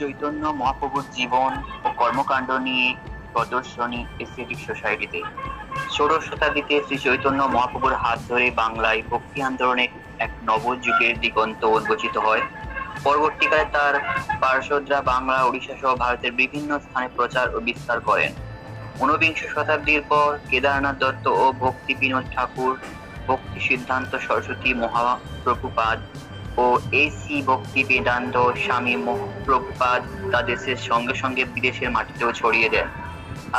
চৈতন্য মহাপ্রভুর জীবন ও কর্মকাণ্ড নিয়ে প্রদর্শনী এসিয়াটিক সোসাইটিতে। ষোড়শ শতাব্দীতে শ্রী চৈতন্য মহাপ্রভুর হাত ধরে বাংলায় ভক্তি আন্দোলনের এক নবযুগের দিগন্ত উন্মোচিত হয়। পরবর্তীকালে তার পার্শ্বদরা বাংলা, ওড়িশা সহ ভারতের বিভিন্ন স্থানে প্রচার ও বিস্তার করেন। ঊনবিংশ শতাব্দীর পর কেদারনাথ দত্ত ও ভক্তি বিনোদ ঠাকুর, ভক্তি সিদ্ধান্ত সরস্বতী মহাপ্রভুপাদ ও এসি ভক্তি বেদান্ত স্বামী প্রভুপাদ তা দেশের সঙ্গে সঙ্গে বিদেশের মাটিতেও ছড়িয়ে দেন।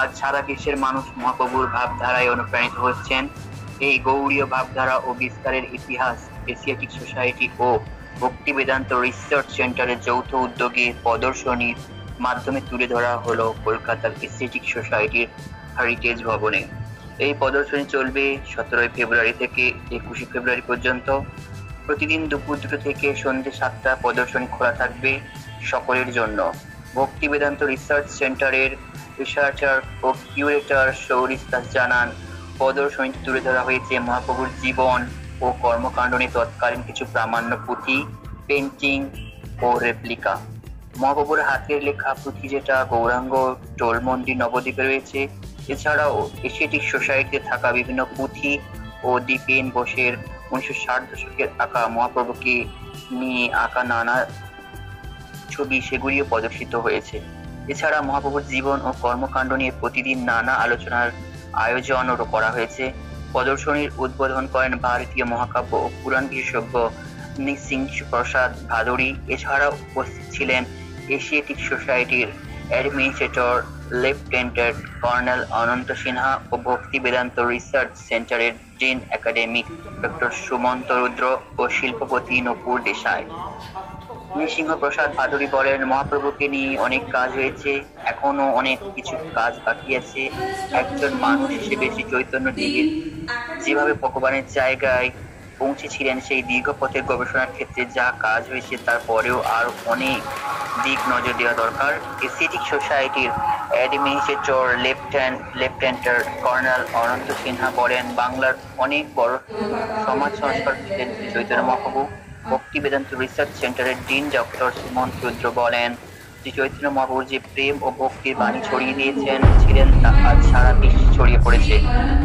আজ সারা বিশ্বের মানুষ মহাপ্রভুর ভাবধারায় অনুপ্রাণিত হচ্ছেন। এই গৌড়ীয় ভাবধারা ও বিস্তারের ইতিহাস এশিয়াটিক সোসাইটি ও ভক্তি বেদান্ত রিসার্চ সেন্টারের যৌথ উদ্যোগে প্রদর্শনীর মাধ্যমে তুলে ধরা হলো কলকাতার এশিয়াটিক সোসাইটির হেরিটেজ ভবনে। এই প্রদর্শনী চলবে 17 ফেব্রুয়ারি থেকে 21 ফেব্রুয়ারি পর্যন্ত। প্রতিদিন দুপুর 2টা থেকে সন্ধ্যে 7টা প্রদর্শনী খোলা থাকবে সকলের জন্য। ভক্তি বেদান্ত রিসার্চ সেন্টারের রিসার্চার ও কিউরেটর সৌরিশ দাস জানান, প্রদর্শনীতে তুলে ধরা হয়েছে মহাপ্রভুর জীবন ও কর্মকাণ্ড নিয়ে তৎকালীন কিছু প্রামাণ্য পুঁথি, পেন্টিং ও রেপ্লিকা। মহাপ্রভুর হাতের লেখা পুঁথি যেটা গৌরাঙ্গ টোল মন্দির নবদ্বীপে রয়েছে, এছাড়াও এশিয়াটিক সোসাইটিতে থাকা বিভিন্ন পুঁথি ও দীপেন বোসের 1960 দশকের আঁকা মহাপ্রভুকে নিয়ে আঁকা নানা ছবি, সেগুলিও প্রদর্শিত হয়েছে। এছাড়া মহাপ্রভুর জীবন ও কর্মকাণ্ড নিয়ে প্রতিদিন নানা আলোচনার আয়োজনও করা হয়েছে। প্রদর্শনীর উদ্বোধন করেন ভারতীয় মহাকাব্য ও পুরাণ বিশেষজ্ঞ নৃসিংহ প্রসাদ ভাদুড়ী। এছাড়াও উপস্থিত ছিলেন এশিয়াটিক সোসাইটির অ্যাডমিনিস্ট্রেটর লেফটেন্যান্ট কর্নেল অনন্ত সিনহা ও ভক্তি বেদান্ত রিসার্চ সেন্টারের ডিন একাডেমিক ডক্টর সুমন্ত রুদ্র ও শিল্পপতি নূপুর দেশাই। নৃসিংহ প্রসাদ ভাদুড়ী বলেন, মহাপ্রভুকে নিয়ে অনেক কাজ হয়েছে, এখনো অনেক কিছু কাজ বাকি আছে। একজন মানুষ হিসেবে শ্রী চৈতন্য দেবের যেভাবে ভগবানের জায়গায় পৌঁছেছিলেন, সেই দীর্ঘ পথের গবেষণার ক্ষেত্রে যা কাজ হয়েছে তারপরেও আর অনেক দিক নজর দেওয়া দরকার। এশিয়াটিক সোসাইটির অ্যাডমিনিস্ট্রেটর লেফটেন্যান্ট কর্নেল অনন্ত সিনহা বলেন, বাংলার অনেক বড় সমাজ সংস্কার ছিলেন শ্রী চৈতন্য মহাপ্রভু। ভক্তি বেদান্ত রিসার্চ সেন্টারের ডিন ডক্টর সুমন্ত রুদ্র বলেন, শ্রী চৈতন্য মহাপ্রভু যে প্রেম ও ভক্তির বাণী ছড়িয়ে ছিলেন তা আজ সারা বিশ্বে ছড়িয়ে পড়েছে।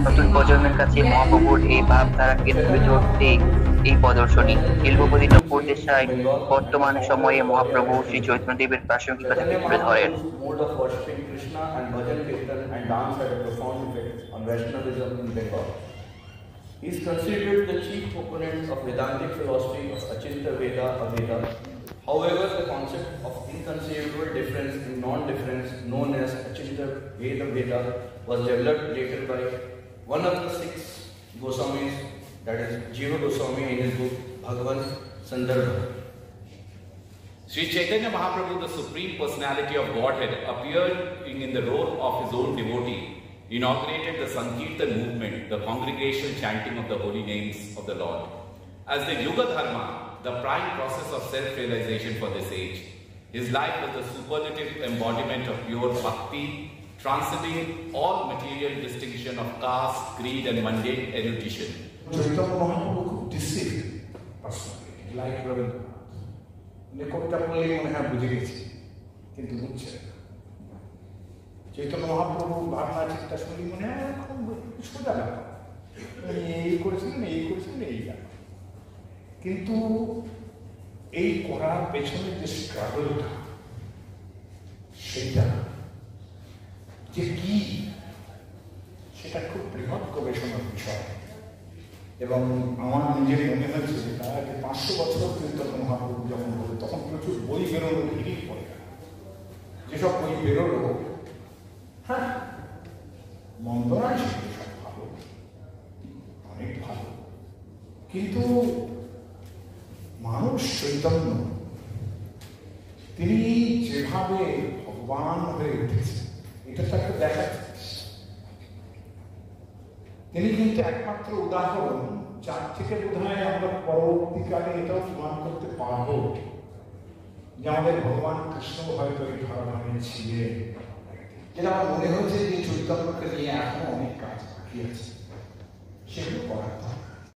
নতুন প্রজন্মের কাছে মহাপ্রভুর এই ভাবধারাকে তুলে ধরতে এই প্রদর্শনী। শিল্পপতি নূপুর দেশাই বর্তমান সময়ে মহাপ্রভু শ্রী চৈতন্য দেবের প্রাসঙ্গিকতাকে তুলে ধরেন। He is considered the chief opponent of Vedantic philosophy of Achintya Veda Aveda. However, the concept of inconceivable difference in non-difference, known as Achintya Veda, was developed later by one of the 6 Goswamis, that is Jiva Goswami, in his book Bhagavan Sandarbha. Sri Chaitanya Mahaprabhu, the Supreme Personality of Godhead, appeared in the role of his own devotee, inaugurated the Sankirtan movement, the congregational chanting of the holy names of the Lord. As the Yuga Dharma, the prime process of self-realization for this age, his life was the superlative embodiment of pure bhakti, transcending all material distinction of caste, creed and mundane erudition. Chaitanya Mahaprabhu খুব discipline personality, like Rabindranath. উনি কবিতা পড়লেই মনে হয় বুঝে গেছি, কিন্তু বুঝছে না। চৈতন্য মহাপ্রভু ভাবনা চিন্তা শুনি মনে হয় এখন সোজা ব্যাপার, এই করেছিলেন এই ব্যাপার। কিন্তু এই করার পেছনে যে স্ট্রাগলটা, সেটা যে কি, সেটা খুব বৃহৎ গবেষণার বিষয়। এবং আমার নিজের মনে হয়েছে তার আগে 500 বছর চৈতন্য মহাপ্রভু যখন হলো, তখন প্রচুর বই বেরোলো, ভিড় পড়ে গেল। যেসব বই বেরোলো, হ্যাঁ মন্দ নয়, সেগুলো সব ভালো, অনেক ভালো, কিন্তু মানুষ চৈতন্য তিনি যেভাবে ভগবান হয়ে উঠেছে, এটা তাকে দেখা যাচ্ছে। তিনি কিন্তু একমাত্র উদাহরণ, যার থেকে বোধহয় আমরা পরবর্তীকালে এটাও প্রমাণ করতে পারবো যে আমাদের ভগবান কৃষ্ণ হয়তো এই ধরনের ছিলেন। যেটা আমার মনে হয়েছে যে চৈতন্যকে নিয়ে এখনো অনেক কাজ বাকি আছে, সেগুলো করার